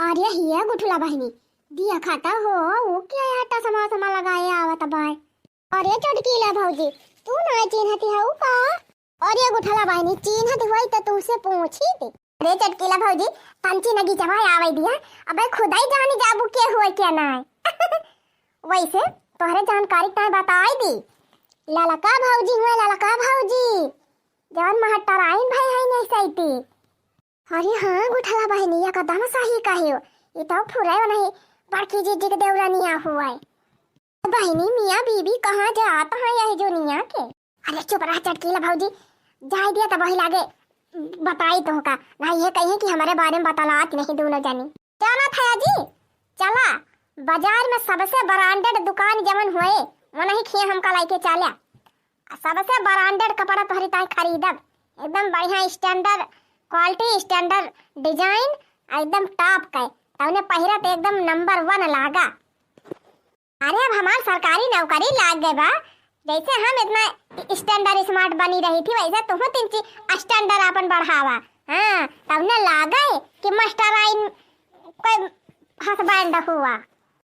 अरे हिया गुठला बहिनी दिया खाता हो वो क्या आटा समा समा लगाया आवत बाय। अरे चटकीला भौजी तू ना चिन्हती हऊ का? अरे गुठला बहिनी चिन्हत होई त तुमसे पूछी थी। अरे चटकीला भौजी तंची नगी जवाय आवे दिया अबे खुदाई जानी जाबू के होय क्या ना वैसे तोहरे जानकारी ता बताई दी। ललका भौजी हुए ललका भौजी जवन महटराइन भाई है नहीं सईती। अरे हाँ गुठला बहिनी या कदम सही कहियो ये तो फुराय नहीं बड़की जीजी के देवरानिया हुआ है। बहिनी मियाँ बीबी कहाँ जाता है यही जो निया के। अरे चुप रहा चटकीला भौजी जाए दिया तब वही लागे बताई तो का ना ये कहिए कि हमारे बारे में बतलात नहीं दोनों जानी। जाना था जी चला बाजार में सबसे ब्रांडेड दुकान जमन हुए वो नहीं खिए हमका लाइके चाल्या सबसे ब्रांडेड कपड़ा तोहरी ताई खरीदब एकदम बढ़िया स्टैंडर्ड क्वालिटी स्टैंडर्ड डिजाइन एकदम टॉप का तवने पहिरा तो एकदम नंबर 1 लागा। अरे अब हमार सरकारी नौकरी लाग गए बा जैसे हम इतना स्टैंडर्ड स्मार्ट बनी रही थी वैसे तुम 3 स्टैंडर्ड अपन बढ़ावा। हाँ तवने लागा कि मास्टराइन कोई हसबैंड हुआ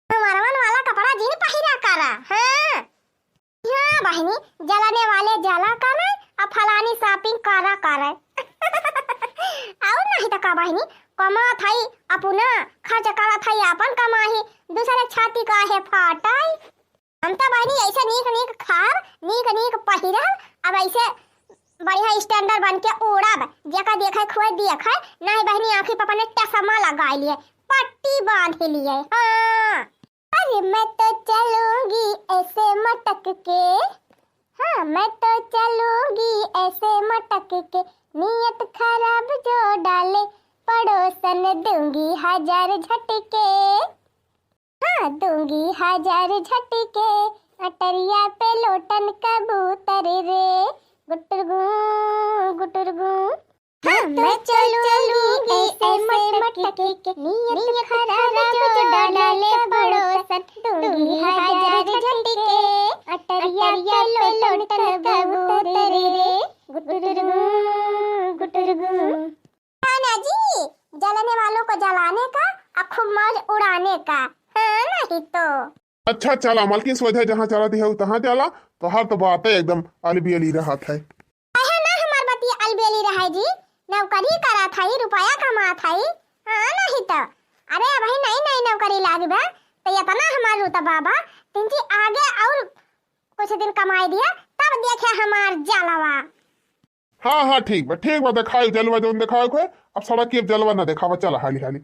मरवन वाला कपड़ा जिन पहिरा करा। हाँ हाँ बहिनी जलाने वाले जला करे और फलानी शॉपिंग करा करे और नहीं तो का बहिनी कमा थाई अपना खर्च करा थाई अपन कमाही दूसरे छाती का है फाटाई। हम तो बहिनी ऐसे नीक नीक खाब नीक नीक पहिरब अब ऐसे बढ़िया स्टैंडर्ड बन के उड़ब जेका देखे खुए देखे नहीं बहिनी आंखी पर अपने चश्मा लगा लिए पट्टी बांध लिए। हाँ अरे मैं तो चलूंगी ऐसे मटक के। हाँ मैं तो चलूंगी ऐसे मटक के नियत खराब जो डाले पड़ोसन दूंगी 1000 झटके। हाँ दूंगी 1000 झटके अटरिया पे लोटन कबूतर रे गुटरगू गुटरगू। हाँ मैं चलूंगी ऐसे मटक के नियत खराब जो डाले पड़ोसन दूंगी 1000 झटके अटरिया पे लोटन कबूतर रे गुटरगू गुटरगू। ना जी जलाने वालों को जलाने का और खूब मौज उड़ाने का। हाँ नहीं तो अच्छा चला मालकिन सोचा जहाँ चला दी है तहाँ चला तो हर तो बात है एकदम अलबेली रहा था। ना हमार बती अलबेली रहा जी नौकरी करा था रुपया कमा था। हाँ नहीं तो अरे भाई नई नई नौकरी लागी बा तो इतना हमार रूता बाबा तिनकी आगे और कुछ दिन कमाई दिया तब देखे हमार जलवा। हाँ ठीक बा दिखाई जलवा जो दिखाओ को अब सड़क के जलवा ना दिखावा चला हाली हाली।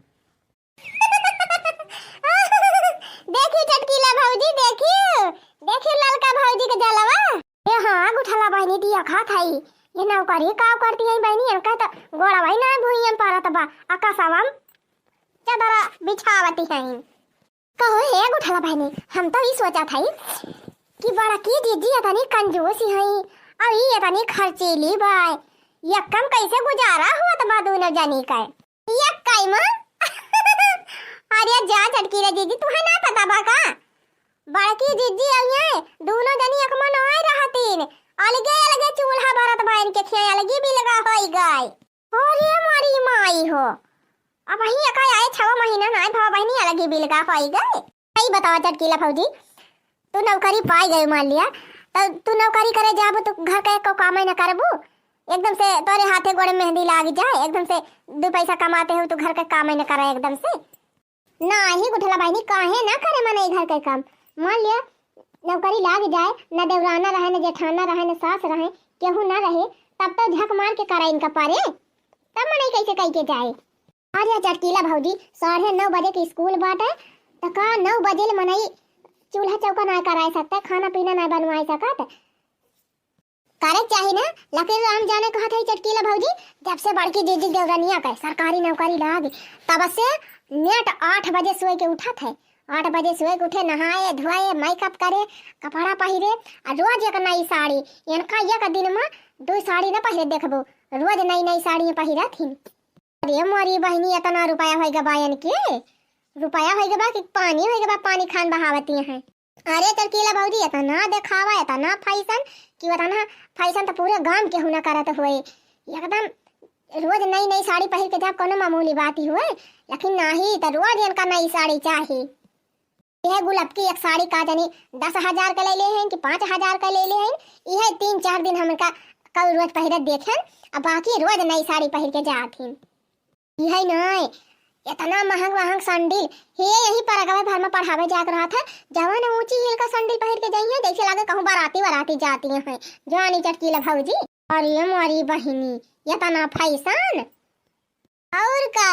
देखी चटकीला भौजी देखी ललका भौजी के जलवा। ये हाँ गुठला बहनी दिया खा थाई ये नौकरी का करती है बहनी इनका तो गोड़ा भाई ना भूइयन पारत बा आकाशवम चदरा बिछावती है। कहो हे गुठला बहनी हम तो ये सोचा था कि बड़ा की जीजी इतनी कंजूसी है और ये इतनी खर्चीली बाय ये कम कैसे गुजारा हुआ तो दोनों जानी का ये काई मां। अरे जा चटकीला जीजी तुम्हें ना पता बा का बड़की जीजी आई दोनों जनी अकमन आए रहतीन अलगे अलगे चूल्हा भरत बाइन के थे अलगे भी लगा होई गई। अरे मारी माई हो अब वही का आए 6 महीना ना भाव बहनी अलगे भी लगा होई गई। सही बताओ चटकीला फौजी तू नौकरी पाई गई मान लिया तो तू नौकरी करे जाबो तो घर का को काम ही ना करबू एकदम से तोरे हाथे गोड़े मेहंदी लाग जाए एकदम से 2 पैसा कमाते हो तो घर का काम ही ना करे एकदम से ना ही गुठला बहनी काहे ना करे मने घर का काम। मान लिया नौकरी लाग जाए न देवराना रहे न जेठाना रहे न सास रहे केहू ना रहे तब तो झक मार के करा इनका पारे तब मने कैसे कह के जाए। अरे चटकीला भौजी 9:30 बजे के स्कूल बाटे तो का 9 बजे ले मनई चूल्हा चौका ना कराए सकता खाना पीना ना बनवाए सकत करे चाहिए ना। लकीर राम जाने कहा था चटकीला भौजी जब से बड़की जीजी देवरानिया का सरकारी नौकरी लाग तब से नेट 8 बजे सोए के उठा थे 8 बजे सोए के उठे नहाए धोए मेकअप करे कपड़ा पहिरे और रोज एक नई साड़ी इनका एक दिन में 2 साड़ी ना पहिरे देखबो रोज नई नई साड़ी पहिरा थी। अरे मोरी बहनी इतना रुपया होएगा बायन के रुपया होएगा बा कि पानी होएगा बा पानी खान बहावती हैं। अरे चटकीला भौजी इतना दिखावा इतना फैशन कि इतना फैशन तो पूरे गांव के हुना करत हुए एकदम रोज नई नई साड़ी पहन के जब कोनो मामूली बात ही हुए, लेकिन नहीं तो रोज इनका नई साड़ी चाहिए। यह गुलाब की एक साड़ी का जानी 10,000 का ले ले हैं कि 5,000 का ले ले हैं। यह 3-4 दिन हमका कल रोज पहनत देखें, अब बाकी रोज नई साड़ी पहन के जाती। यह नहीं इतना महंग संडिल हे यही पर अगवा भर में पढ़ावे जाग रहा था, जवान ऊंची हील का संडिल पहन के जाइए, जैसे लगे कहूँ बाराती जाती हैं जानी चटकीला भौजी। और ये मोरी बहिनी इतना फैशन और का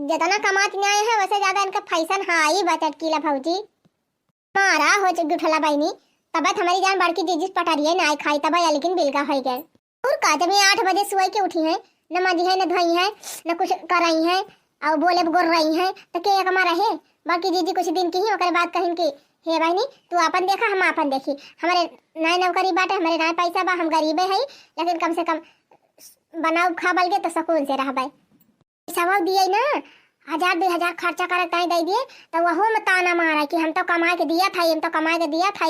जितना कमाती आए हैं वैसे ज्यादा इनका फैशन हाई बा चटकीला भौजी। मारा हो गुठला बहनी तबत हमारी जान बड़की जीजिस पटारी है ना खाई तब लेकिन बिलका हो गए। और का जब 8 बजे सोए के उठी है, न मजी है न धोई है न कुछ कर रही है और बोले गोर रही है तो के कमा रहे। बाकी जीजी कुछ दिन की ही ओकर बात कहिन की हे बहनी तू अपन देखा हम अपन देखी, हमारे नाय नौकरी बाटे, हमारे नाय पैसा बा, हम गरीबे है, लेकिन कम से कम बनाओ खा बल के तो सुकून से रहबे। सबक दिए ना 1,000-2,000 खर्चा करे तय दे दिए तो वह में ताना मारा कि हम तो कमा के दिया था, हम तो कमा के दिया था,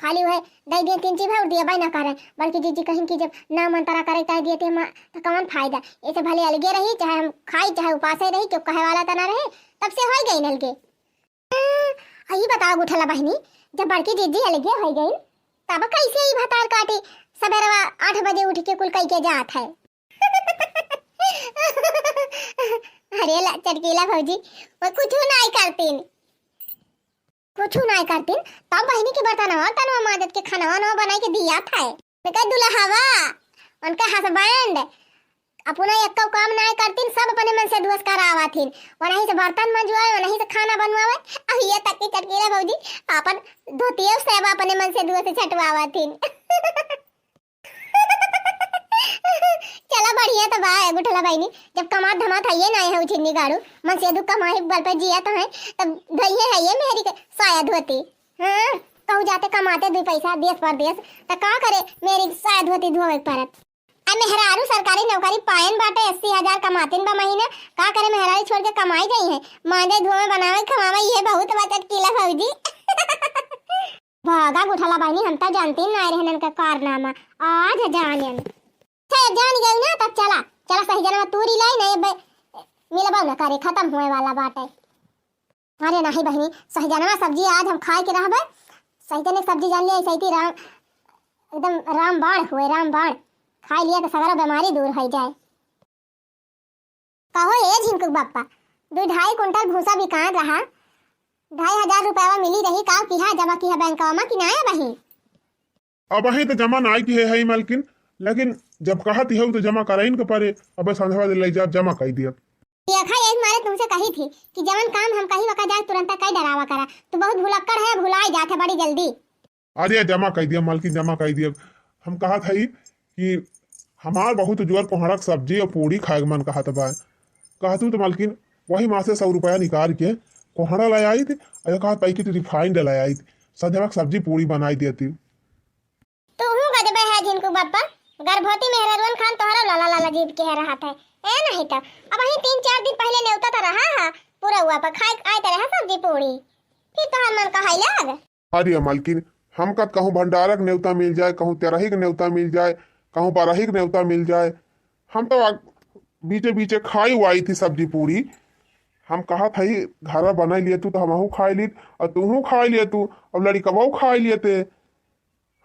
खाली वह दे दिए 3 चीज और दिया भाई ना करे। बल्कि जीजी कहीं कि जब ना मंतरा करे तय दिए तो कौन फायदा, ऐसे भले अलगे रही चाहे हम खाई चाहे उपासे रही, क्यों कहे वाला तो ना रहे, तब से हो गई नलगे। यही बताओ गुठला बहनी जब बड़की जीजी अलगे हो गई तब कैसे ही भतार काटी सवेरे 8 बजे उठ के कुल कई के जात है। अरे चटकीला भौजी वो कुछ नहीं करतीन तब बहनी के बर्तन तनवा मादत के खाना बनाई के दिया था। उनका दुल्हावा उनका हस्बैंड अपना एक काम नहीं करतीन, सब अपने मन से दुआस करावाथीन, वहीं से बर्तन मंजवाए वहीं से खाना बनवावे। अब ये तक की चटकीला भौजी अपन धोतिया सेवा अपने मन से दुआ से छटवावाथीन। चला बढ़िया तो बा गुठला बहनी जब कमात धमात है ये नहीं है उछिन्नी गाड़ू मन से दुख कमाए बल पे जिया तो है तब धइए है ये मेरी शायद होती। हां कहूँ जाते कमाते 2 पैसा देश परदेश तो का करे मेरी शायद होती धोवे परत। आ मेहरारू सरकारी नौकरी पायन बाटे 80,000 कमातीन बा महीना, का करे मेहरारू छोड़ के कमाई गई है, मांदे धोवे बनावे खवावे ये बहुत बचत कीला भौजी। भागा गुठला बहनी हम तो जानती ना रहनन का कारनामा आज जानियन जान गई ना तब चला सही जन्म तूरी लाई नहीं मिलबा न करे खत्म होए वाला बात है। अरे नहीं बहनी सही जन्म सब्जी आज हम खाए के रहबे, सही जने सब्जी जान लिया सही राम एकदम रामबाण हुए रामबाण खाई लिया तो सगरा बीमारी दूर हो जाए। कहो ये झिनकुक बाप्पा 2-2.5 कुंटल भूसा बिका रहा, 2,500 रुपया मिली रही का किहा जमा किहा बैंकवा में कि ना बही अब ही तो जमा ना की है मालकिन, लेकिन जब कहती हो तो जमा कराइन के परे अब संध्या ले जा जमा कर दिया। देखा ये मारे तुमसे कही थी कि जवन काम हम कही वका जाए तुरंत कई डरावा करा, तू बहुत भुलक्कड़ है भुलाई जाते बड़ी जल्दी। अरे जमा कर दिया मालकिन जमा कर दिया। हम कहा था कि हमार बहुत जोर कोहड़ा सब्जी और पूरी खाए मन कहा था कहतू तो मालकिन वही माँ से 100 रुपया निकाल के कोहड़ा लाई आई थी और कहा पैकेट रिफाइंड लाई आई थी, संध्या सब्जी पूरी बनाई देती। तू हूं गदबे है जिनको बापा गर्भवती मेहरवन खान तोहरा लाला लाला जीत के रहा था ए नहीं तो अब वही 3-4 दिन पहले नेवता था रहा है पूरा हुआ पर खाए आए रहा सब्जी पूरी फिर तोहर मन कहाई लग। अरे मालकिन हम कत कहूँ भंडारक नेवता मिल जाए, कहूँ तेरही के नेवता मिल जाए, कहूँ बारही के नेवता मिल जाए, हम तो बीचे बीचे खाई हुई थी सब्जी पूरी। हम कहा था घर बना लिए तू तो हमहू खाई ली और तू खा लिए तू और लड़ी कबू खा लिए थे।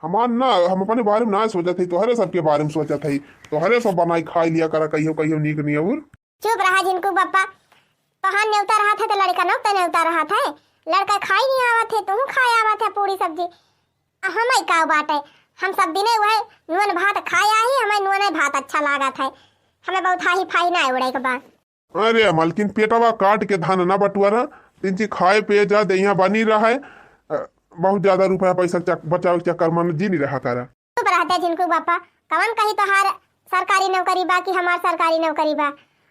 हमार ना हम अपने बारे में ना सोचा थी तोहरे सबके बारे में सोचा थी, तोहरे सब बनाई खाई लिया करा कहियो कहियो नीक नहीं और चुप रहा जिनको बापा तोहार नेवता रहा था तो लड़का नौता नेवता रहा था, लड़का खाई नहीं आवा थे तू खाए आवा था पूरी सब्जी। हम ही का बात है हम सब दिने वह नुअन भात खाया ही हमें नुअन भात अच्छा लगा था, हमें बहुत हाई फाई ना उड़े के बाद। अरे मालकिन पेटवा काट के धान ना बटुआरा 3 चीज खाए पे जा दहिया बनी रहा है, बहुत ज्यादा रुपया पैसा बचाव चक्कर मन जी नहीं रहा तारा। चुप रहते जिनको बापा कवन कही तो हार सरकारी नौकरी बा कि हमार सरकारी नौकरी बा,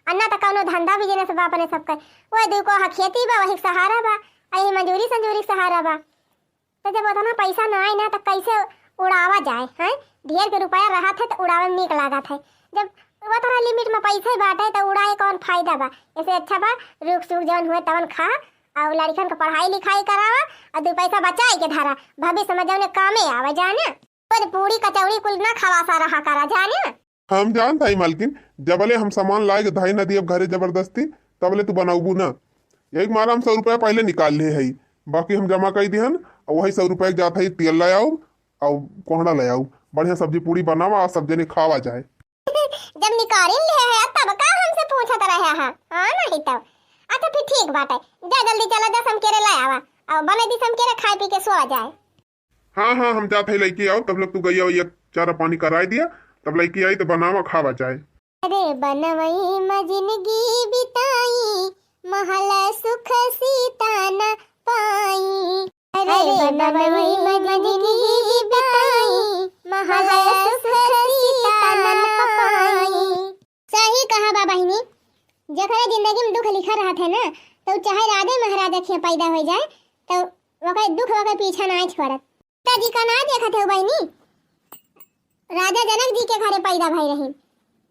अन्ना तो कौनो धंधा बिजनेस बा अपने सबका वो दुको खेती बा वही सहारा बा आई मजूरी संजूरी सहारा बा। तो जब उतना पैसा ना आए ना तो कैसे उड़ावा जाए हैं, ढेर के रुपया रहा था तो उड़ावे में नीक लगा था, जब वो तरह लिमिट में पैसे बाटे तो उड़ाए कौन फायदा बा। ऐसे अच्छा बा रुक सुख जवन हुए तवन खा और लड़कन को पढ़ाई लिखाई करावा और 2 पैसा बचाए के धारा भविष्य में जौने कामे आवे जाने, पूरी कचौड़ी कुल ना खवा सा रहा करा जाने। हम जानता ही मालकिन, जबले हम सामान लाए के धाई नदी अब घरे जबरदस्ती, तबले तू बनाऊबू ना। यही मारा हम 100 रुपया पहले निकाल लिए है, बाकी हम जमा कर दिहन और वही 100 रुपया के जाता ही तेल ले आओ और कोहड़ा ले आओ, बढ़िया सब्जी पूरी बनावा और सब जने खावा जाए। जब निकाल ले है तब का हमसे पूछत रहे हां हां नहीं तब। अच्छा फिर ठीक बात है, जा जल्दी चला जा समकेरे ले आवा और बने दी समकेरे खाए पी के सो जाए। हाँ हाँ हम जाते ही लड़की आओ, तब लोग तू गैया वैया चारा पानी कराए दिया, तब लड़की आई तो बनावा खावा जाए। अरे बनवई मजिनगी बिताई महला सुख सीता न पाई। अरे बनवई मजिनगी बिताई महला सुख सीता न पाई। सही कहा बा बहिनी, जखरा जिंदगी में दुख लिखा रहा था ना, तो चाहे राधे महाराजा के पैदा हो जाए तो वका दुख वका पीछा ना छोड़त। पिताजी का ना देखा थे बहिनी, राजा जनक जी के घरे पैदा भई रही,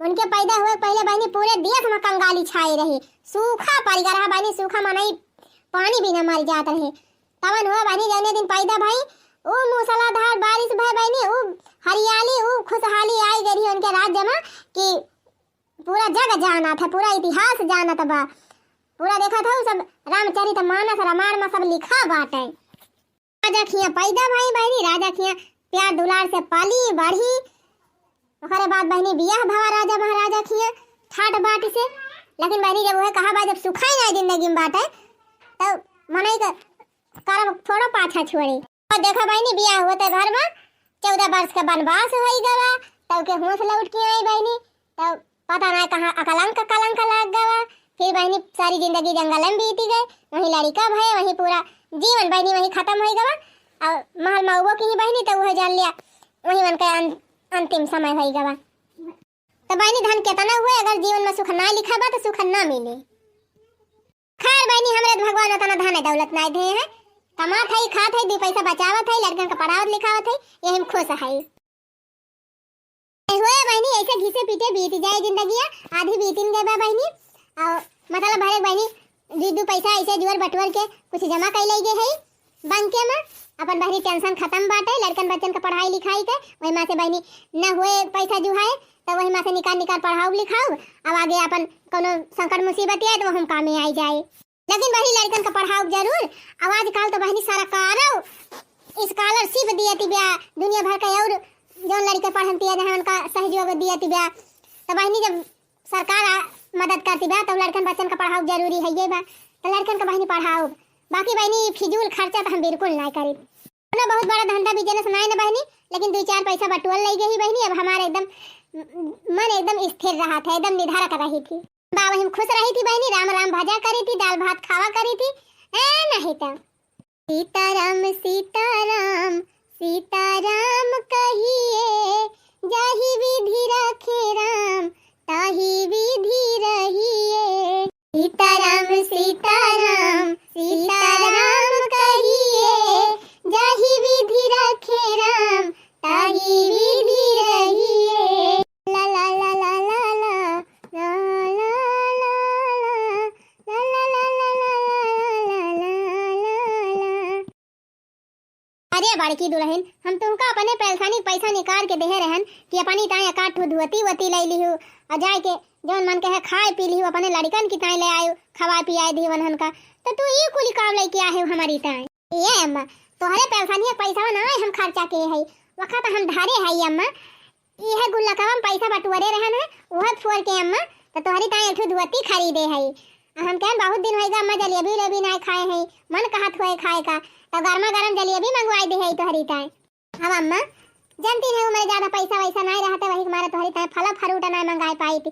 उनके पैदा हुए पहले बहनी पूरे देश में कंगाली छाई रही, सूखा पड़ गया रहा बहनी, सूखा मनाई पानी भी न मर जात रहे। तवन हुआ बहनी जौने दिन पैदा भई वो मूसलाधार बारिश भई बहनी, वो हरियाली वो खुशहाली आई गई उनके राज्य में कि पूरा जग जाना था, पूरा इतिहास जाना था बा, पूरा देखा था सब रामचरित मानस रामायण में सब लिखा बाटे। राजा खिया पैदा भई बहनी, राजा खिया प्यार दुलार से पाली बढ़ी, ओकरे बाद बहनी बियाह भवा राजा महाराजा खिया ठाट बाट से। लेकिन बहनी जब वह कहा बा जब सुखाई ना जिंदगी में बाटे तो मनई का करम थोड़ा पाछा छोड़ी। और देखा बहनी बियाह हुआ तो घर में 14 वर्ष का वनवास होई गवा, तब के होश लौट के आई बहनी, तब पता ना कहाँ कलंक लग गवा। फिर बहनी सारी जिंदगी जंगल में बीती गई, वही लड़का भय, वही पूरा जीवन बहनी वही खत्म हो गवा। और महल मऊबो की ही बहनी तो वह जान लिया वही मन का अंतिम समय हो गवा। तो बहनी धन केतना हुए, अगर जीवन में सुख ना लिखा बा तो सुख ना मिले। खैर बहनी हमरे भगवान उतना धन दौलत ना दे है, कमात है खात है 2 पैसा बचावत है, लड़कन का पढ़ावत लिखावत है, यही में खुश है। हुए बहनी ऐसे घिसे पीटे बीत जाए जिंदगी, आधी बीतिन गए बा बहनी। और मतलब भरे बहनी 2 पैसा ऐसे जुअर बटुअर के कुछ जमा कर ले गए है बैंक में, अपन बहनी टेंशन खत्म बाटे, लड़कन बच्चन का पढ़ाई लिखाई के वही माँ से बहनी न हुए पैसा जुहाए तो वही माँ से निकाल पढ़ाओ लिखाओ, अब आगे अपन कोनो संकट मुसीबत आए तो हम काम में आई जाए। लेकिन बहनी लड़कन का पढ़ाओ जरूर। अब आजकल तो बहनी सरकार स्कॉलरशिप दियती ब्या दुनिया भर का, और जो लड़के पढ़ती है उनका सहयोग दियती ब्या। तो बहनी जब सरकार मदद करती बा तो लड़कन बच्चन का पढ़ाओ जरूरी है ये बा, तो लड़कन का बहनी पढ़ाओ। बाकी बहनी फिजूल खर्चा तो हम बिल्कुल ना करी, ना बहुत बड़ा धंधा बिजनेस ना है ना बहनी, लेकिन 2-4 पैसा बटुअल ले गई बहनी। अब हमारा एकदम मन एकदम स्थिर रहा था, एकदम निधारक रही थी, बाबा हम खुश रही थी बहनी, राम राम भजा करी थी, दाल भात खावा करी थी। नहीं तो सीताराम सीताराम सीताराम कहिए, जाहि विधि रखे राम ताहि विधि रहिए। सीताराम सीताराम सीताराम कहिए, जाहि विधि रखे राम ताहि विधि रहिए। ला ला ला ला ला ला ला ला ला ला ला ला। अरे बड़की दुल्हन, हम तुमका अपने पैसा निकाल के दे रहन कि अपनी ताई अकाठ धुवती वती ले लिहु और जाए के जौन मन के है खाए पी लिहु, अपने लड़कन की ताई ले आयो खवा पियाए दी वनहन का। तो तू ये कुली काम लेके आए हो हमारी ताई। ये अम्मा तोहरे पैसा ना हम खर्चा के है, वक्त हम धारे है अम्मा, ये गुल्ला का हम पैसा बटुअरे रहन है वह फोड़ के अम्मा, तो तोहरी ताई एक धुवती खरीदे है। हम कह बहुत दिन होएगा अम्मा जलेबी ना खाए है, मन कहत हुए खाए का, तो गर्मा गर्म जलेबी मंगवाई दे है तोहरी ताई। हम अम्मा जानती नहीं मैं ज्यादा पैसा वैसा नहीं रहा था, वही हमारा तोहरी ताई फल फ्रूट ना मंगाई पाई थी,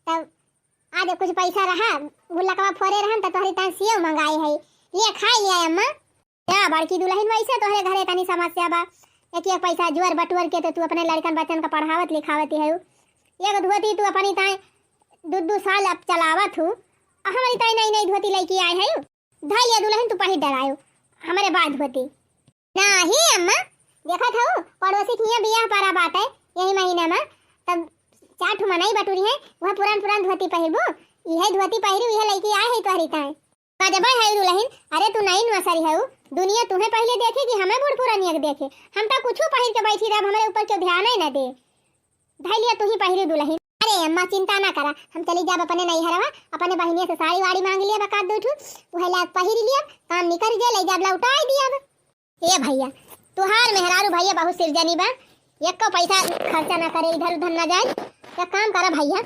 तब आज कुछ पैसा रहा गुल्ला कबाब फोड़े रहन तो तोहरी ताई सेव मंगाई है, ये खाई लिया अम्मा। क्या बड़की दुल्हन वैसे तोहरे घरे तनी समस्या बा, एक पैसा जुअर बटुअर के तो तू अपने लड़कन बच्चन का पढ़ावत लिखावत है, एक धोती तू अपनी ताई 2 साल अब चलावत हूँ, हमारी ताई नई धोती लेके आए है, धाई लिया दुल्हन तू पहिर डरायो हमारे बाद धोती नहीं अम्मा। देखा था पड़ोसी की बियाह पारा बात है यही महीना में, तब 4 मनाई बटूरी है, वह पुरान धोती पहिरबो, यह धोती पहिरू यह लेके आए है तोहरी ताई। बाजबा है दुल्हन, अरे तू नई नसरी है, दुनिया तुम्हें पहले देखेगी हमें बूढ़ पुरानिया के देखे, हम तो कुछ पहिर के बैठी रह, हमारे ऊपर क्यों ध्यान ही ना दे। धाई लिया तू ही पहिरी दुल्हन। अरे अम्मा चिंता ना करा, हम चली जाब अपने नैहरवा, अपने बहिनी से साड़ी वाड़ी मांग लिया बका दो ठू, वह ला पहिरी लिया, काम निकल जाए, ले जाब लौटाई दिया। ए भैया तुहार मेहरारू भैया बहुत सिरजनी बा, एक को पैसा खर्चा ना करे, इधर उधर ना जाए। एक काम करा भैया,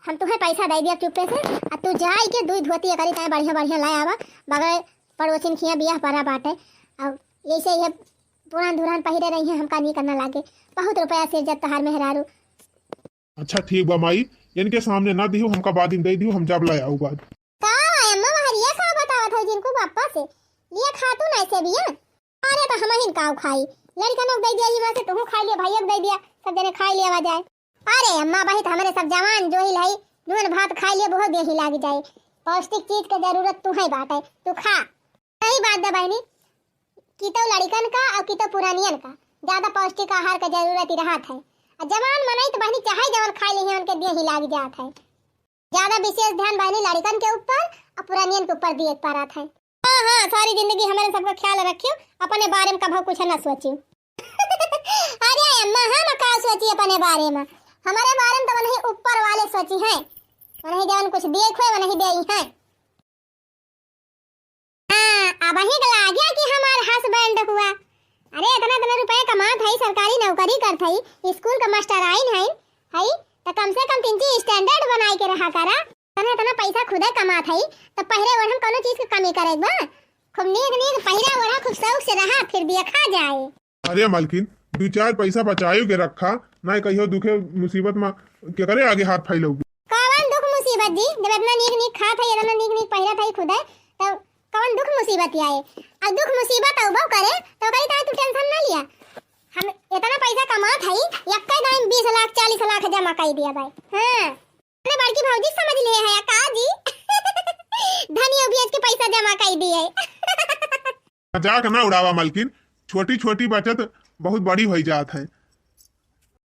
हम तुम्हें पैसा दे दिया चुप्पे से, और तू जाई के दूध धोती करी तय बढ़िया बढ़िया लाया आवा, बगैर पड़ोसिन खिया बियाह परा बाटे। और ऐसे ये पुरान धुरान पहिरे रही है, हमका नहीं करना लागे, बहुत रुपया सिरजत तहार मेहरारू। अच्छा ठीक बा माई, इनके सामने ना दियो, हमका बाद में दे दियो, हम जब लाए आऊ बाद। का अम्मा हरिया खा बतावत है जिनको पापा से लिए खातू ना ऐसे बिया। अरे तो हम ही काऊ खाई, लड़का लोग दे दिया, ही से तू खा लिया, भैया दे दिया, सब जने खा लिया जाए। अरे अम्मा भाई तो हमारे सब जवान जो ही लाई नून भात खा लिए, बहुत देही लाग जाए, पौष्टिक चीज की जरूरत तू है बात है, तू खा। सही बात है बहनी, की तो लड़कन का और की तो पुरानियन का ज्यादा पौष्टिक आहार का जरूरत ही रहत है। जवान मनाई तो बहनी चाहे जवान खा ली है, उनके देही लाग जात है। ज्यादा विशेष ध्यान बहनी लड़कन के ऊपर और पुरानियन के ऊपर दिए पारत है। हाँ हाँ, सारी जिंदगी हमारे सबका ख्याल रखियो, अपने बारे में कभी कुछ न सोचियो। अरे अम्मा हम का सोची अपने बारे में, हमारे बारे में तो नहीं ऊपर वाले सोची है, नहीं जवन कुछ देखो वो नहीं दे है। हाँ अब ही गला गया कि हमार हस्बैंड हुआ। अरे इतना इतना रुपए कमात है, सरकारी नौकरी करत है, स्कूल का मास्टर आइन है तो कम से कम 3 स्टैंडर्ड बनाए के रहा करा। तना तना पैसा खुदे कमात है, तो पहरे और हम कोनो चीज की कमी करेग बा, खूब नीक नीक पहरा ओढ़ा, खूब शौक से रहा, फिर देखा जाए। अरे मालकिन 2-4 पैसा बचायो के रखा, ना कहियो दुखे मुसीबत में के करे आगे हाथ फैलोगी। कौन दुख मुसीबत जी, जब इतना नीक नीक खात है, इतना नीक नीक पहरा था खुदे, तो कौन दुख मुसीबत आए। अब दुख मुसीबत औबो करे तो कहीं ताई तू टेंशन ना लिया, हम इतना पैसा कमात है, एक दाम 20 लाख 40 लाख जमा कर दिया भाई। हां ने बड़की भौजी समझ लिए है का जी। धनिया बीज के पैसा जमा कर दिए। मजाक ना उड़ावा मालकिन, छोटी छोटी बचत बहुत बड़ी हो जात है।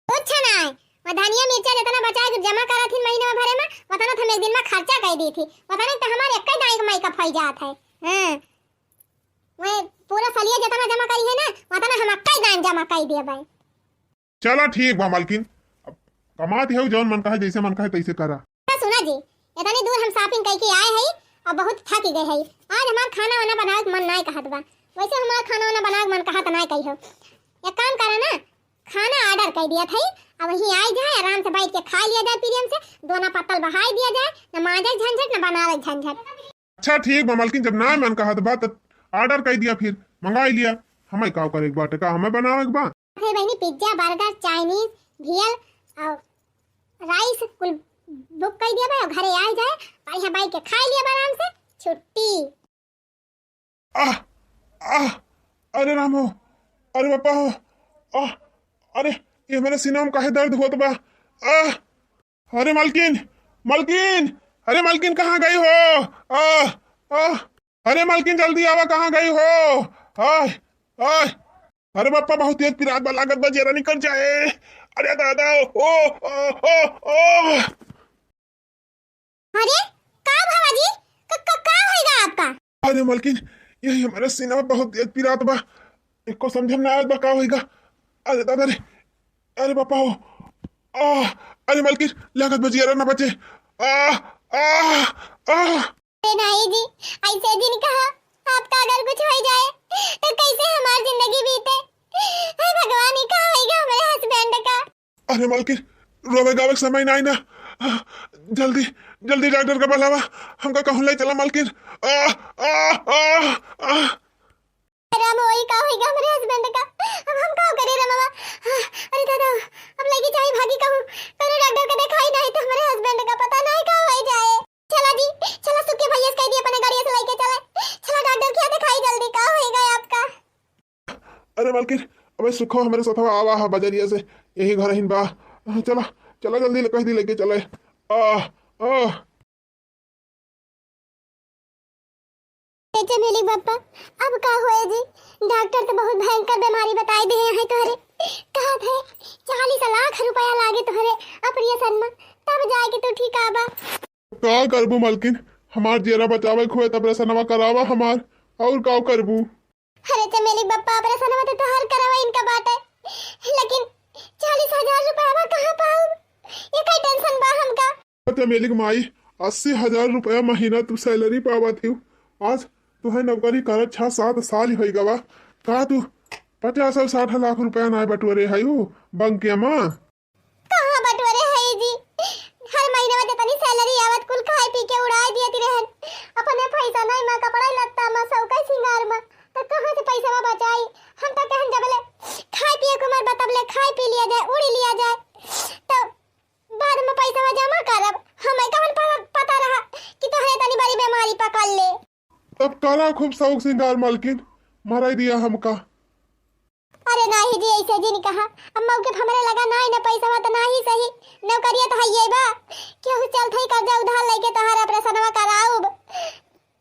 कुछ ना मैं धनिया मिर्चा जितना बचा के जमा करा थी महीने भरे में, उतना तो हम एक दिन में खर्चा कर दी थी, उतना तो हमारे एक दाई कमाई का फल जात है। हां मैं पूरा फलिया जितना जमा करी है ना, उतना हम अक्का दान जमा कर दिया भाई। चलो ठीक बा मालकिन, कमात है जौन मन कहे, जैसे मन कहे तैसे करा। सुना जी, इतनी दूर हम शॉपिंग करके आए हैं और बहुत थक गए हैं, आज हमारा खाना वाना बनाए के मन नहीं कहत बा, वैसे हमारा खाना वाना बनाए के मन कहत नहीं कहियो। एक काम करा ना, खाना ऑर्डर कर दिया था, अब वहीं आ जाए, आराम से बैठ के खा लिया जाए, प्रियम से दोना पत्तल बहाई दिया जाए, न मांजे झंझट न बनावे झंझट। अच्छा ठीक बा मालकिन, जब ना मन कहत बा तो ऑर्डर कर दिया, फिर मंगा लिया, हमें का करे एक बाटे का हमें बनावे के बा। फिर बहनी पिज्जा बर्गर चाइनीज भेल और राइस कुल बुक कर दिया भाई, घरे आ जाए, बढ़िया बैठ के खा लिया आराम से, छुट्टी। आह आह अरे रामो, अरे बापा हो, आह अरे ये मेरे सीना में काहे दर्द होत बा। आह अरे मालकिन मालकिन, अरे मालकिन कहाँ गई हो? आह आह अरे मालकिन जल्दी आवा, कहाँ गई हो? आह आह अरे बापा बहुत तेज पिरात बा, लागत बा जरा निकल जाए। अरे दादा ओ ओ ओ ओ अरे का भावा जी, का होएगा आपका? अरे मालकिन यही हमारे सीना में बहुत तेज पिरात बा, एक को समझ में ना आत बा का होएगा। अरे दादा रे, अरे बापा हो, अरे मालकिन लागत बा जरा ना बचे। नहीं जी, ऐसे दिन कहा आपका अगर कुछ हो जाए तो कैसे हमारी जिंदगी बीते? हे भगवान, ही कहा होएगा हमारे हस्बैंड का। अरे मालकिन रोवे गावे के समय नहीं ना, जल्दी जल्दी डॉक्टर का बुलावा, हमका कहूं ले चला मालकिन। राम वही का होएगा हमारे हस्बैंड का, अब हम का करे रमवा? अरे दादा अब लगी जाए भागी कहूं, तो डॉक्टर का दिखाई नहीं तो हमारे हस्बैंड का पता नहीं का हो जाए। चला जी चला, सुके भैया से कह दिए अपने गाड़ी से लेके चले, चला डॉक्टर क्या दिखाई जल्दी, का होएगा आपका? अरे मालकिन अबे सुखो हमारे साथ आवा हा बजरिया से, यही घर हिन बा, चला चला जल्दी कह दी लेके चले। चमेली बापा अब का होए जी? डॉक्टर तो बहुत भयंकर बीमारी बताई दे हैं तोहरे, कहा थे 40 लाख रुपया लागे तोहरे ऑपरेशन में, तब जाके तू ठीक आबा। का करबू मालकिन, हमार जेरा बचावे खोए तब ऑपरेशनवा करावा हमार, और का करबू? अरे चमेली बापा ऑपरेशन में तो हर करावा इनका बात है, लेकिन 40,000 रुपया कहाँ पाऊँ? ये कई टेंशन बा हमका। पता मेलिक माई 80,000 रुपया महीना तू सैलरी पावा थी। आज तू है नौकरी कर 6-7 साल हो गवा का तू 50-60 लाख रुपया ना बटोरे है बंकिया माँ। कहाँ बटोरे है जी? हर महीने में तनी सैलरी आवत कुल खाए पी के उड़ा दियती रहन। अपने पैसा नहीं मां कपड़ा लत्ता मां सौका सिंगार मां तो कहां से पैसा मा बचाई? हम तो कहन जबले खाए पिए को मर बतबले खाए पी लिया जाए उड़ी लिया जाए तो बाद में पैसा मा जमा करब। हमें कौन पता रहा कि तोहरे तनी बड़ी बीमारी पकड़ ले। तब करा खूब शौक सिंगार मालकिन मराई दिया हमका। अरे नहीं जी ऐसे जी नहीं कहा। अम्मा के हमरे लगा नहीं ना पैसा मा तो नहीं सही नौकरिया तो हइए बा केहू चल थई कर्जा उधार लेके तोहरा ऑपरेशनवा कराऊब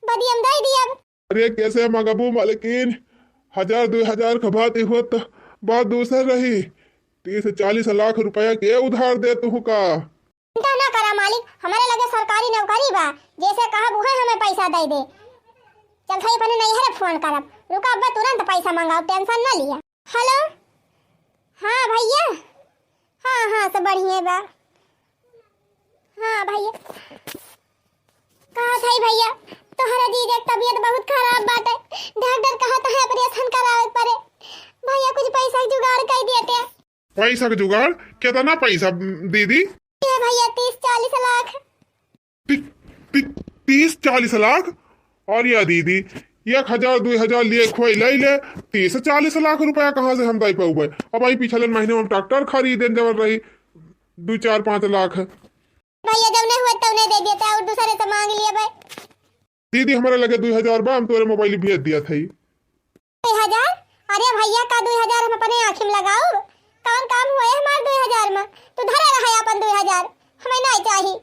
बदी हम दे दियब। अरे कैसे मगबू मालकिन 1,000-2,000 का बात होत बात दूसर रही 30-40 लाख रुपया के उधार दे तू का। चिंता ना करा मालिक हमारे लगे सरकारी नौकरी बा जैसे कहा वह हमें पैसा दे दे। चल थई अपने नहीं है फोन करब रुका अब्बा तुरंत पैसा मंगाओ टेंशन ना लिया। हेलो हाँ भैया हाँ सब बढ़िया बा। हाँ भैया कहा था भैया तोहरा जीजा की तबीयत बहुत खराब बाटे डॉक्टर कहा था ऑपरेशन करावे पड़े। भैया कुछ पैसा की जुगाड़ कर देते। पैसा का जुगाड़ कितना पैसा दीदी? ये भैया 30-40 लाख। 30-40 लाख? और या दीदी 1,000-2,000 लिए खोई ले 30-40 लाख रुपया कहाँ से हम दे पाऊबे? अब आई पिछले महीने में ट्रैक्टर खरीदे जब रही 2-4-5 लाख। भैया जब नहीं हुआ तब नहीं दे देता और दूसरे से मांग लिया भाई। दीदी हमारे लगे 2,000 बा हम तोरे मोबाइल भेज दिया था 2,000? अरे भैया का 2,000 हम अपने आँखी में लगाओ कौन काम हुआ है हमारे 2,000 में? तो धरे रहा अपन 2,000 हमें नहीं चाहिए।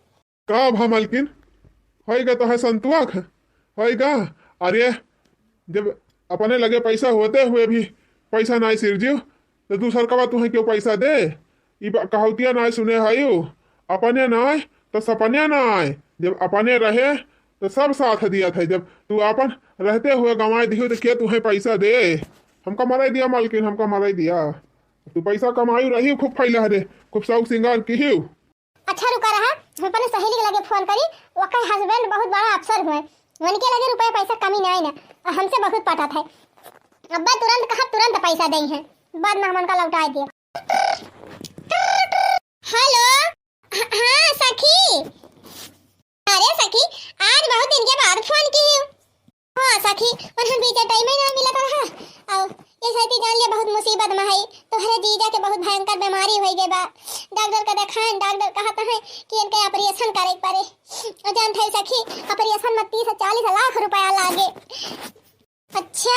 का भा मालकिन होएगा तो है संतुआख होएगा। अरे जब अपने लगे पैसा होते हुए भी पैसा नहीं सिरजियो तो दूसर का तू क्यों पैसा दे? कहतिया ना सुने हायु अपने ना तो सपने ना आए। जब अपने रहे तो सब साथ दिया था जब तू अपन रहते हुए गंवाए दियो तो क्या तुम्हें पैसा दे? हमका मराई दिया मालकिन हमका मराई दिया। तू पैसा कमायू रही खूब फैला रे खूब शौक सिंगार की। अच्छा रुका रहा हम अपने सहेली के लगे फोन करी वकर हस्बैंड बहुत बड़ा अफसर हुए उनके लगे रुपया पैसा कमी नहीं ना और हमसे बहुत पता था। अब्बा तुरंत कहा तुरंत पैसा दे हैं बाद में हम उनका लौटा दिए। हेलो हाँ सखी। अरे सखी आज बहुत दिन के बाद फोन की हूँ। हाँ सखी और हम बीच टाइम ही ना मिला था और ये सही जान लिया बहुत मुसीबत में है तोहरे जीजा के बहुत भयंकर बीमारी हो गई बा। डॉक्टर का दिखाएं डॉक्टर कहता है कि इनके ऑपरेशन करे पड़े और जान थे सखी ऑपरेशन में 30-40 लाख रुपया लागे। अच्छा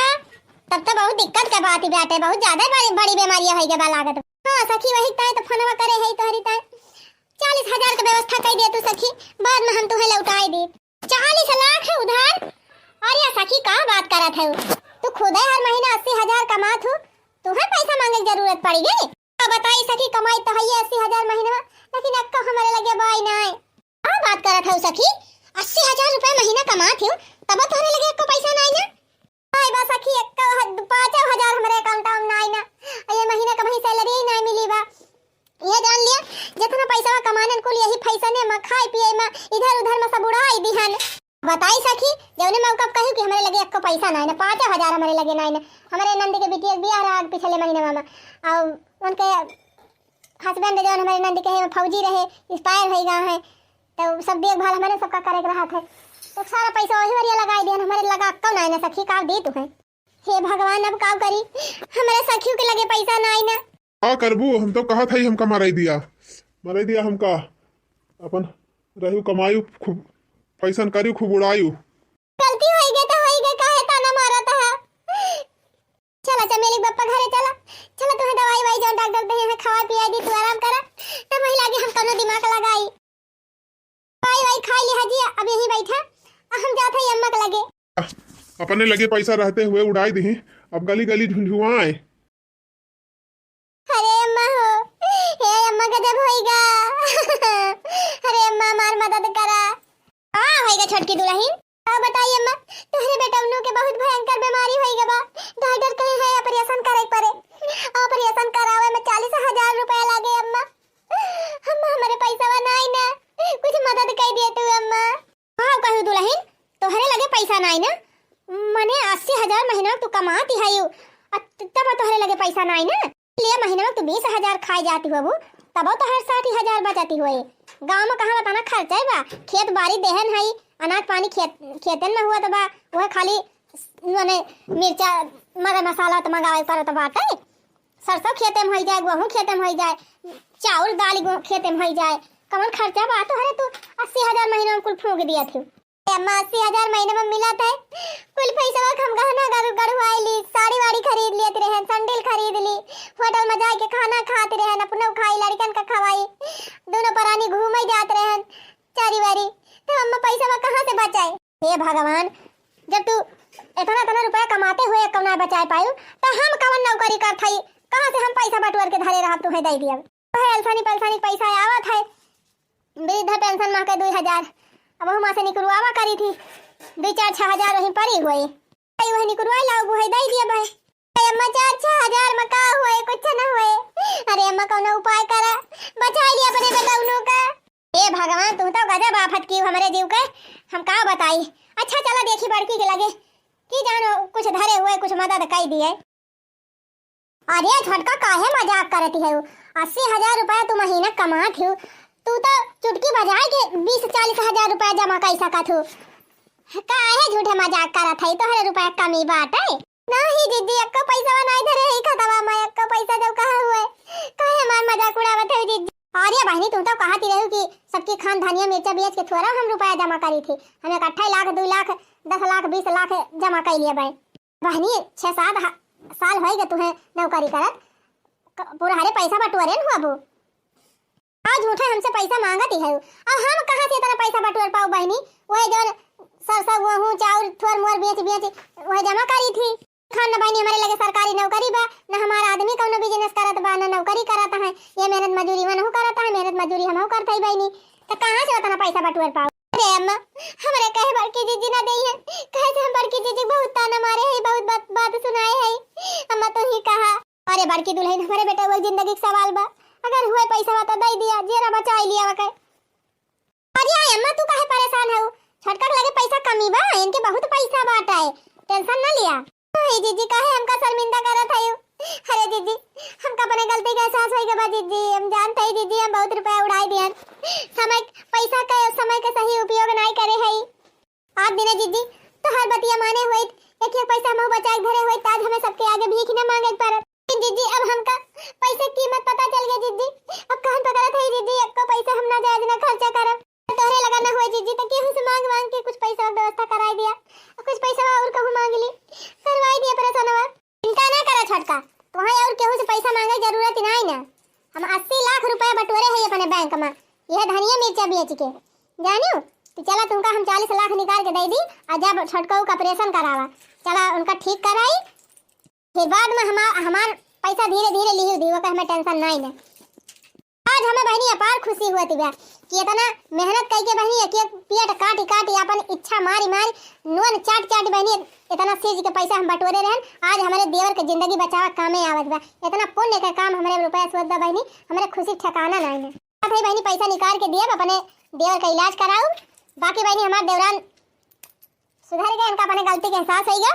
तब तो बहुत दिक्कत का बात ही बेटे बहुत ज्यादा बड़ी बीमारियां है के लागत। हाँ सखी वही ताए तो फोनवा करे है तोहरी ताए 40,000 का व्यवस्था कर दे तू सखी बाद में हम तुम्हें लौटाई दे। 40 लाख है उधार? अरे सखी कहाँ बात करा था तू खुद हर महीना 80,000 कमात हो तुम्हें पैसा मांगे की जरूरत पड़ी गई? बताई सखी कमाई तो है 80,000 महीने में लेकिन अक्का हमारे लगे बाई नहीं। कहाँ बात करा था सखी 80,000 रुपए महीना कमात हो तब तुम्हारे लगे अक्का पैसा नहीं ना? भाई बा सखी अक्का 5,000 हमारे अकाउंट में नहीं ना ये महीने का वही सैलरी ही नहीं मिली बा। ये जान लिया जितना पैसा कमाने को यही पैसा ने में खाए पिए में इधर उधर में सब उड़ाई दिहन। बताई सखी जौने मैं कब कहूं कि हमारे लगे एक पैसा नहीं ना 5,000 हमारे लगे नहीं ना। हमारे नंदी के बेटी एक बियाह रहा पिछले महीने में और उनके हस्बैंड जो हमारे नंदी के फौजी रहे एक्सपायर हो गए हैं तो सब देखभाल हमारे सबका करे रहा था तो सारा पैसा वही वरिया लगा दिया हमारे लगा कौन नहीं ना सखी का दी तू है। हे भगवान अब का करी हमारे सखियों के लगे पैसा नहीं ना का करबू? हम तो कहा था ही हमका मराई दिया हमका अपन रहू कमायू खूब पैसा करी खूब उड़ायू। गलती हो गई तो हो गई काहे ताना मारा था। चला चमेली बप्पा घरे चला तुम्हें दवाई वाई जो डॉक्टर दे है खावा पिया दी तू आराम करा तब वही लागे हम कोनो दिमाग लगाई दवाई वाई खा ली हजी अब यहीं बैठा हम जाते हैं अम्मा के लगे। अपने लगे पैसा रहते हुए उड़ाई दी अब गली गली झुंझुआए। अरे अम्मा हो हे अम्मा गजब होएगा। अरे अम्मा मार मदद करा होएगा छोटकी दुल्हन। अब बताइए अम्मा तुम्हारे बेटा उन्नो के बहुत भयंकर बीमारी होएगा बा डॉक्टर कहे है ऑपरेशन करे पड़े ऑपरेशन करावे में 40,000 रुपया लगे अम्मा। अम्मा हमारे पैसा नहीं ना, कुछ मदद कर दिए तू अम्मा। हाँ कहू दुल्हन, तोहरे लगे पैसा नहीं ना, मने 80,000 महीना तू कमाती है यू, तब तोहरे लगे पैसा नहीं ना, लिए महीना में तू 20,000 खाई जाती हो, तब तो हर 60,000 बचाती हुए। गांव में कहाँ बताना खर्चा है बा, खेत बाड़ी देहन है, अनाज पानी खेतन में हुआ तो बा, वह खाली मने मिर्चा मगर मसाला तो मंगावे पड़त बाटे। सरसों खेते में हो जाए, गेहूं खेते में हो जाए, चावल दाल खेते में हो जाए, कौन खर्चा बा तो हरे तू 80,000 महीना में कुल फूंक दिया थी। अम्मा 80,000 महीने में मिला था, कुल पैसा हम गहना गढ़वाई ली, साड़ी वाड़ी खरीद लेते रहे, सैंडल खरीद ली, होटल में जाके खाना खाते रहे, अपने खाई लड़कन का खवाई, दोनों परानी घूमे जाते रहे चारी वारी। तो अम्मा पैसा में कहाँ से बचाए? हे भगवान, जब तू इतना रुपया कमाते हुए कौन ना बचा पायू तो हम कौन नौकरी कर थई, कहाँ से हम पैसा बटोर के धरे रहा तुम्हें दे दिया। अलसानी पलसानी पैसा आवत है, वृद्ध पेंशन माँ के 2,000 अब वहाँ से निकलवावा करी थी, 2-4-6,000 वहीं पड़ी हुए, वही निकलवा लाओ वही दे दिया भाई। अम्मा 4-6,000 में का हुए, कुछ ना हुए। अरे अम्मा कौन उपाय करा, बचा लिया अपने बेटौनों का। ए भगवान, तुम तो गजब आफत की हमारे जीव के, हम का बताई। अच्छा चला देखी बड़की के लगे की जानो कुछ धरे हुए कुछ मदद कर दिए। अरे झटका काहे मजाक करती है, 80,000 रुपया तू महीना कमात हो, तू तो चुटकी बजाए के 20-40,000 रुपया जमा कर सकत हो, काहे झूठे मजाक करत है? तो हर रुपया कमी बात है नहीं दीदी, अक्का पैसा नहीं धरे ही खतवा में, अक्का पैसा जब कहाँ हुए काहे हमार मजाक उड़ावत है दीदी। अरे बहनी तुम तो कहती रही कि सबकी खान धनिया मिर्चा बेच के थोड़ा हम रुपया जमा करी थी, हमें 1 लाख 2 लाख 10 लाख 20 लाख जमा कर लिया भाई। बहनी 6-7 साल हो गए तुम्हें नौकरी करत, पूरा हरे पैसा बटोरे न हुआ, आज झूठे हमसे पैसा मांगती है, और हम कहाँ से इतना पैसा बटोर पाओ बहनी? वही जो सरसों गेहूं चावल थोड़ मोर बेच वह जमा करी थी। खान न बहनी हमारे लगे सरकारी नौकरी बा, न हमारा आदमी कौनो बिजनेस करत बा, न नौकरी करता है, ये मेहनत मजदूरी में नहीं करता है, मेहनत मजदूरी हम करता है बहनी, तो कहाँ से उतना पैसा बटोर पाओ? अरे अम्मा हमारे कहे बड़की जीजी ना दी है, कहे से हम बड़की जीजी बहुत ताना मारे है, बहुत बात सुनाए है। अम्मा तो ही कहा, अरे बड़की दुल्हन हमारे बेटा वो जिंदगी का सवाल बा, अगर हुए पैसा तो दे दिया, जेरा बचा लिया वके। अरे अम्मा तू काहे परेशान हो, छटका लगे पैसा कमी बा, इनके बहुत पैसा बाटा है, टेंशन ना लिया। हाय जीजी काहे हमका शर्मिंदा करत है? अरे जीजी हमका अपने गलती का एहसास होई के बा जीजी, हम जानते हैं जीजी हम बहुत रुपया उड़ाई दियन, पैसा का समय का सही उपयोग नहीं करे है। आप दिने जीजी तो हर बतिया माने हुए, एक पैसा हम बचा के धरे हुए, आज हमें सबके आगे भीख न मांगे पड़त। जीजी अब हमका पैसे की कीमत पता चल गई जीजी, अब कहां पकड़त है जीजी, एक को पैसा हम ना जायज ना खर्चा करब, तोहरे लगा ना हुए जीजी, तो केहू से मांग के कुछ पैसा व्यवस्था कराई दिया, कुछ पैसा और कहूं मांग ली करवाई दिया परेशानवा। चिंता ना करा छटका, तुम्हें और केहू से पैसा मांगे जरूरत नहीं ना, हम 80 लाख रुपया बटोरे है अपने बैंक में, यह धनिया मिर्चा बेच के जानियो। तो चला तुमका हम 40 लाख निकाल के दे दी, और जब छटका का ऑपरेशन करावा, चला उनका ठीक कराई, फिर बाद में हमार पैसा धीरे धीरे लिही दी, वो का हमें टेंशन नहीं है। आज हमें बहनी अपार खुशी हुआ थी कि इतना मेहनत करके बहनी एक पेट काटी अपन इच्छा मारी नोन चाट बहनी इतना चीज के पैसा हम बटोरे रहन, आज हमारे देवर के जिंदगी बचावा कामे आवत बा, इतना पुण्य का काम हमारे रुपया सोच दो बहनी, हमारे खुशी ठिकाना नहीं है। भाई बहनी पैसा निकाल के दिए अपने देवर का इलाज कराऊ, बाकी बहनी हमारे देवरान सुधर गए, इनका अपने गलती का एहसास हो गया,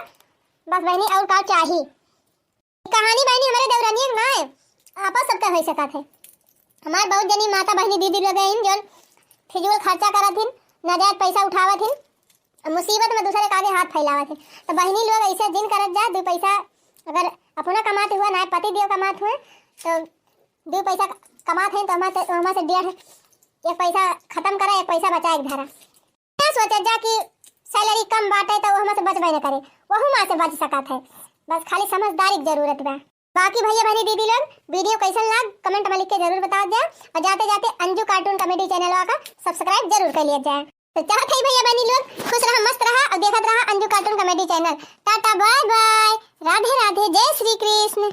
बस बहनी और का चाहिए कहानी बहनी हमारे देवरानी एक ना आपस सबका हो सकता है। हमारे बहुत जनी माता बहनी दीदी लोग हैं जो फिजूल खर्चा करत हिन, नाजायज पैसा उठावत हिन, मुसीबत में दूसरे के आगे हाथ फैलावत हिन, तो बहनी लोग ऐसे जिन करत जा, 2 पैसा अगर अपना कमाते हुआ ना पति देव कमाते हुए तो 2 पैसा कमाते हैं, तो हमारे से 1.5 पैसा खत्म करा, 1 पैसा बचा एक धरा। क्या सोचे जा कि सैलरी कम बाटे तो वो हमसे बचबे न करे, वह माँ से बच सकत है, बस खाली समझदारी की जरूरत बा। बाकी भैया बहनी दीदी लोग वीडियो कैसा लगा कमेंट में लिख के जरूर बता दिया, और जाते जाते अंजू कार्टून कॉमेडी चैनल का सब्सक्राइब जरूर कर लिया जाए। तो चाहते ही भैया बहनी लोग खुश रहा मस्त रहा और देखते रहा Anju cartoon comedy channel. Tata bye bye, Radhe Radhe, जय श्री कृष्ण।